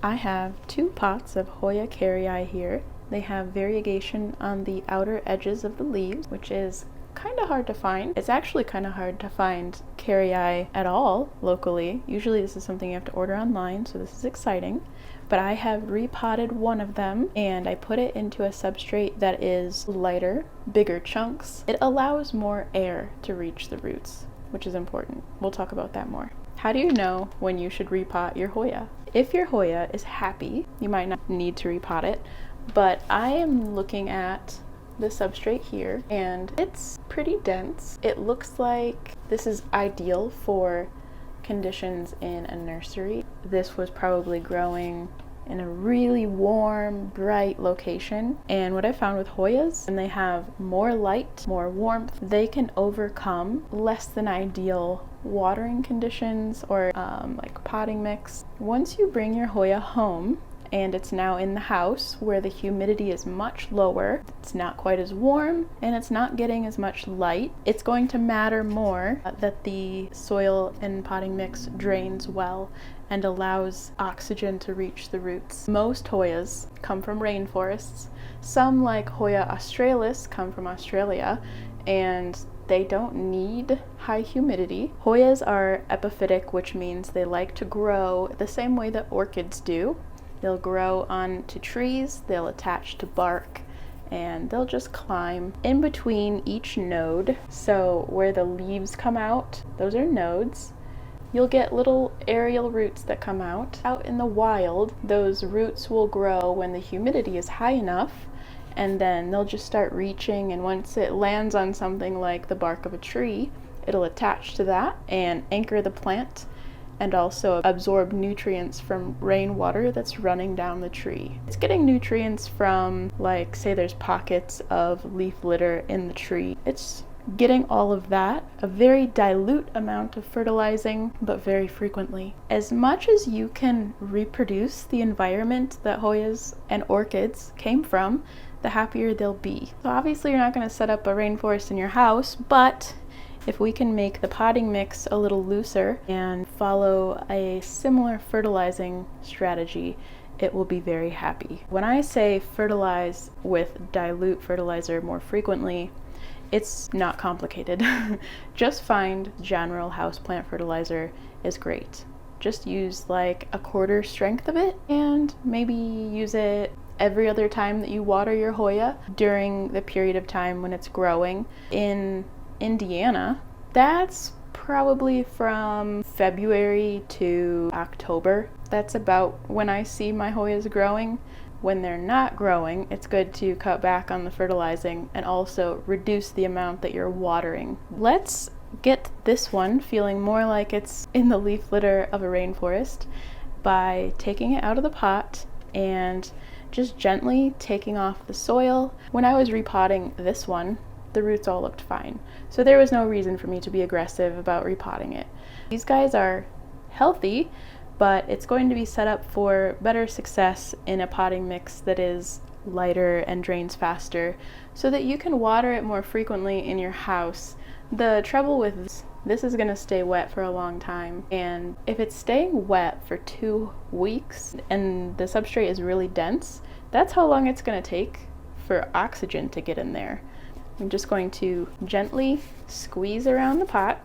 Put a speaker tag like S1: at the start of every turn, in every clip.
S1: I have 2 pots of Hoya carrii here. They have variegation on the outer edges of the leaves, which is kind of hard to find. It's actually kind of hard to find carrii at all locally. Usually this is something you have to order online, so this is exciting. But I have repotted one of them and I put it into a substrate that is lighter, bigger chunks. It allows more air to reach the roots, which is important. We'll talk about that more. How do you know when you should repot your Hoya? If your Hoya is happy, you might not need to repot it, but I am looking at the substrate here and it's pretty dense. It looks like this is ideal for conditions in a nursery. This was probably growing in a really warm, bright location. And what I found with Hoyas, when they have more light, more warmth, they can overcome less than ideal watering conditions or like potting mix. Once you bring your Hoya home, and it's now in the house where the humidity is much lower, it's not quite as warm, and it's not getting as much light, it's going to matter more that the soil and potting mix drains well and allows oxygen to reach the roots. Most Hoyas come from rainforests. Some, like Hoya australis, come from Australia, and they don't need high humidity. Hoyas are epiphytic, which means they like to grow the same way that orchids do. They'll grow onto trees, they'll attach to bark, and they'll just climb in between each node. So where the leaves come out, those are nodes. You'll get little aerial roots that come out. Out in the wild, those roots will grow when the humidity is high enough, and then they'll just start reaching, and once it lands on something like the bark of a tree, it'll attach to that and anchor the plant and also absorb nutrients from rainwater that's running down the tree. It's getting nutrients from, like, say there's pockets of leaf litter in the tree. It's getting all of that, a very dilute amount of fertilizing, but very frequently. As much as you can reproduce the environment that Hoyas and orchids came from, the happier they'll be. So obviously you're not going to set up a rainforest in your house, but if we can make the potting mix a little looser and follow a similar fertilizing strategy, it will be very happy. When I say fertilize with dilute fertilizer more frequently, it's not complicated. Just find general houseplant fertilizer is great. Just use like a quarter strength of it and maybe use it every other time that you water your Hoya during the period of time when it's growing. In Indiana, that's probably from February to October. That's about when I see my Hoyas growing. When they're not growing, it's good to cut back on the fertilizing and also reduce the amount that you're watering. Let's get this one feeling more like it's in the leaf litter of a rainforest by taking it out of the pot and just gently taking off the soil. When I was repotting this one, the roots all looked fine, so there was no reason for me to be aggressive about repotting it. These guys are healthy, but it's going to be set up for better success in a potting mix that is lighter and drains faster so that you can water it more frequently in your house. The trouble with this is going to stay wet for a long time, and if it's staying wet for 2 weeks and the substrate is really dense, that's how long it's going to take for oxygen to get in there. I'm just going to gently squeeze around the pot.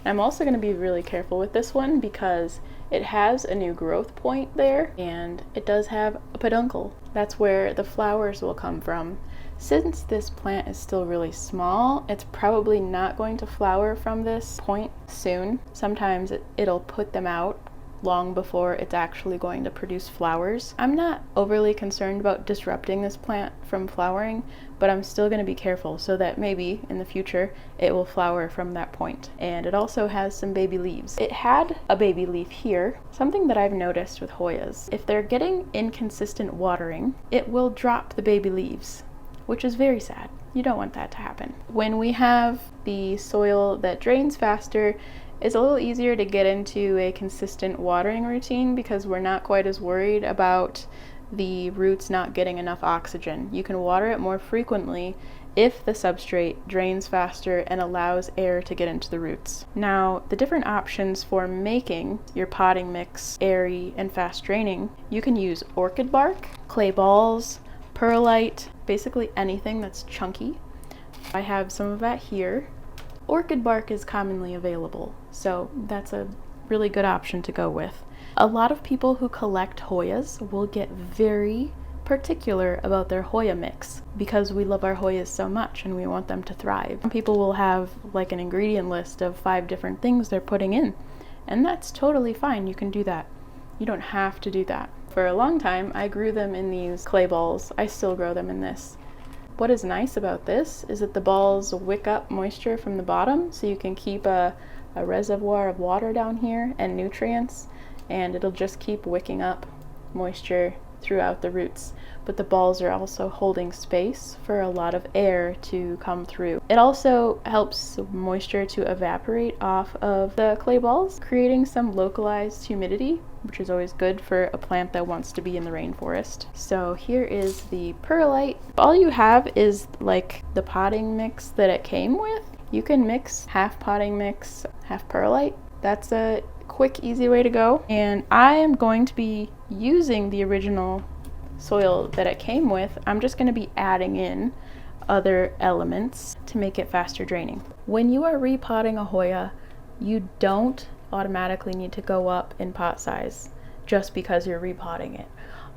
S1: And I'm also going to be really careful with this one because it has a new growth point there and it does have a peduncle. That's where the flowers will come from. Since this plant is still really small, it's probably not going to flower from this point soon. Sometimes it'll put them out long before it's actually going to produce flowers. I'm not overly concerned about disrupting this plant from flowering, but I'm still going to be careful so that maybe in the future it will flower from that point. And it also has some baby leaves. It had a baby leaf here. Something that I've noticed with Hoyas, if they're getting inconsistent watering, it will drop the baby leaves, which is very sad. You don't want that to happen. When we have the soil that drains faster, it's a little easier to get into a consistent watering routine because we're not quite as worried about the roots not getting enough oxygen. You can water it more frequently if the substrate drains faster and allows air to get into the roots. Now, the different options for making your potting mix airy and fast draining, you can use orchid bark, clay balls, perlite, basically anything that's chunky. I have some of that here. Orchid bark is commonly available, so that's a really good option to go with. A lot of people who collect Hoyas will get very particular about their Hoya mix because we love our Hoyas so much and we want them to thrive. Some people will have like an ingredient list of 5 different things they're putting in, and that's totally fine. You can do that. You don't have to do that. For a long time, I grew them in these clay balls. I still grow them in this. What is nice about this is that the balls wick up moisture from the bottom, so you can keep a reservoir of water down here and nutrients, and it'll just keep wicking up moisture throughout the roots. But the balls are also holding space for a lot of air to come through. It also helps moisture to evaporate off of the clay balls, creating some localized humidity, which is always good for a plant that wants to be in the rainforest. So here is the perlite. All you have is like the potting mix that it came with. You can mix half potting mix, half perlite. That's a quick, easy way to go. And I am going to be using the original soil that it came with. I'm just going to be adding in other elements to make it faster draining. When you are repotting a Hoya, you don't automatically need to go up in pot size just because you're repotting it.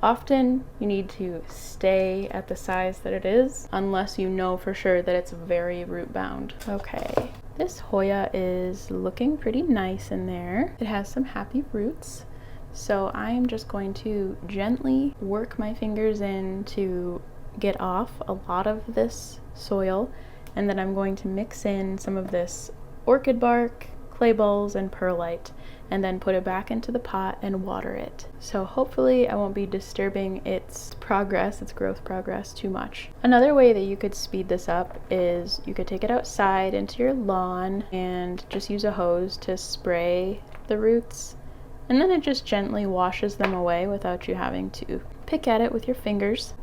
S1: Often you need to stay at the size that it is unless you know for sure that it's very root bound. Okay, this Hoya is looking pretty nice in there. It has some happy roots. So I am just going to gently work my fingers in to get off a lot of this soil, and then I'm going to mix in some of this orchid bark, clay balls, and perlite, and then put it back into the pot and water it. So hopefully I won't be disturbing its progress, its growth progress too much. Another way that you could speed this up is you could take it outside into your lawn and just use a hose to spray the roots, and then it just gently washes them away without you having to pick at it with your fingers.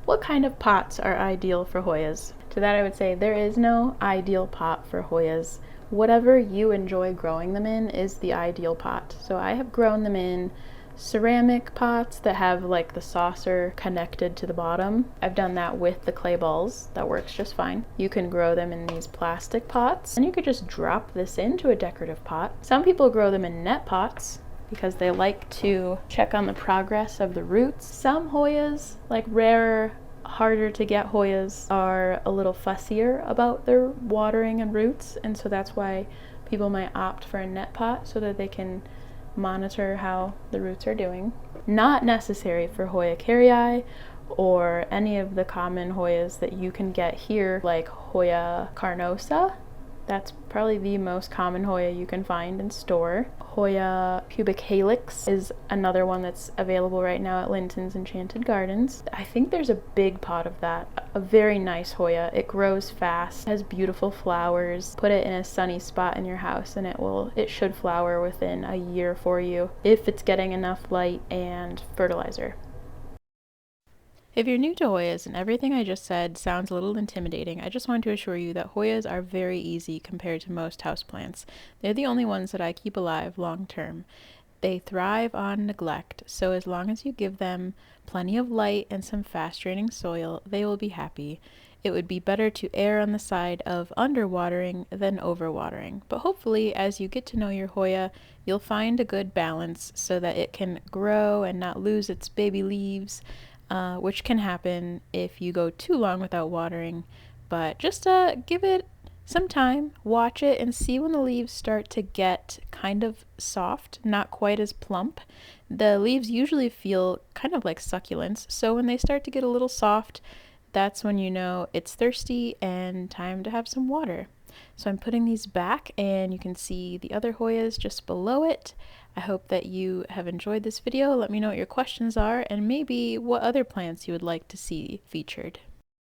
S1: What kind of pots are ideal for Hoyas? To that I would say there is no ideal pot for Hoyas. Whatever you enjoy growing them in is the ideal pot. So I have grown them in ceramic pots that have like the saucer connected to the bottom. I've done that with the clay balls. That works just fine. You can grow them in these plastic pots, and you could just drop this into a decorative pot. Some people grow them in net pots because they like to check on the progress of the roots. Some Hoyas, like rarer, harder to get Hoyas, are a little fussier about their watering and roots, and so that's why people might opt for a net pot so that they can monitor how the roots are doing. Not necessary for Hoya carrii or any of the common Hoyas that you can get here, like Hoya carnosa. That's probably the most common Hoya you can find in store. Hoya pubic helix is another one that's available right now at Linton's Enchanted Gardens. I think there's a big pot of that. A very nice Hoya. It grows fast, has beautiful flowers. Put it in a sunny spot in your house and it should flower within a year for you if it's getting enough light and fertilizer. If you're new to Hoyas and everything I just said sounds a little intimidating, I just want to assure you that Hoyas are very easy compared to most houseplants. They're the only ones that I keep alive long term. They thrive on neglect, so as long as you give them plenty of light and some fast draining soil, they will be happy. It would be better to err on the side of underwatering than overwatering, but hopefully as you get to know your Hoya, you'll find a good balance so that it can grow and not lose its baby leaves, which can happen if you go too long without watering. But just give it some time, watch it, and see when the leaves start to get kind of soft, not quite as plump. The leaves usually feel kind of like succulents, so when they start to get a little soft, that's when you know it's thirsty and time to have some water. So I'm putting these back, and you can see the other Hoyas just below it. I hope that you have enjoyed this video. Let me know what your questions are and maybe what other plants you would like to see featured.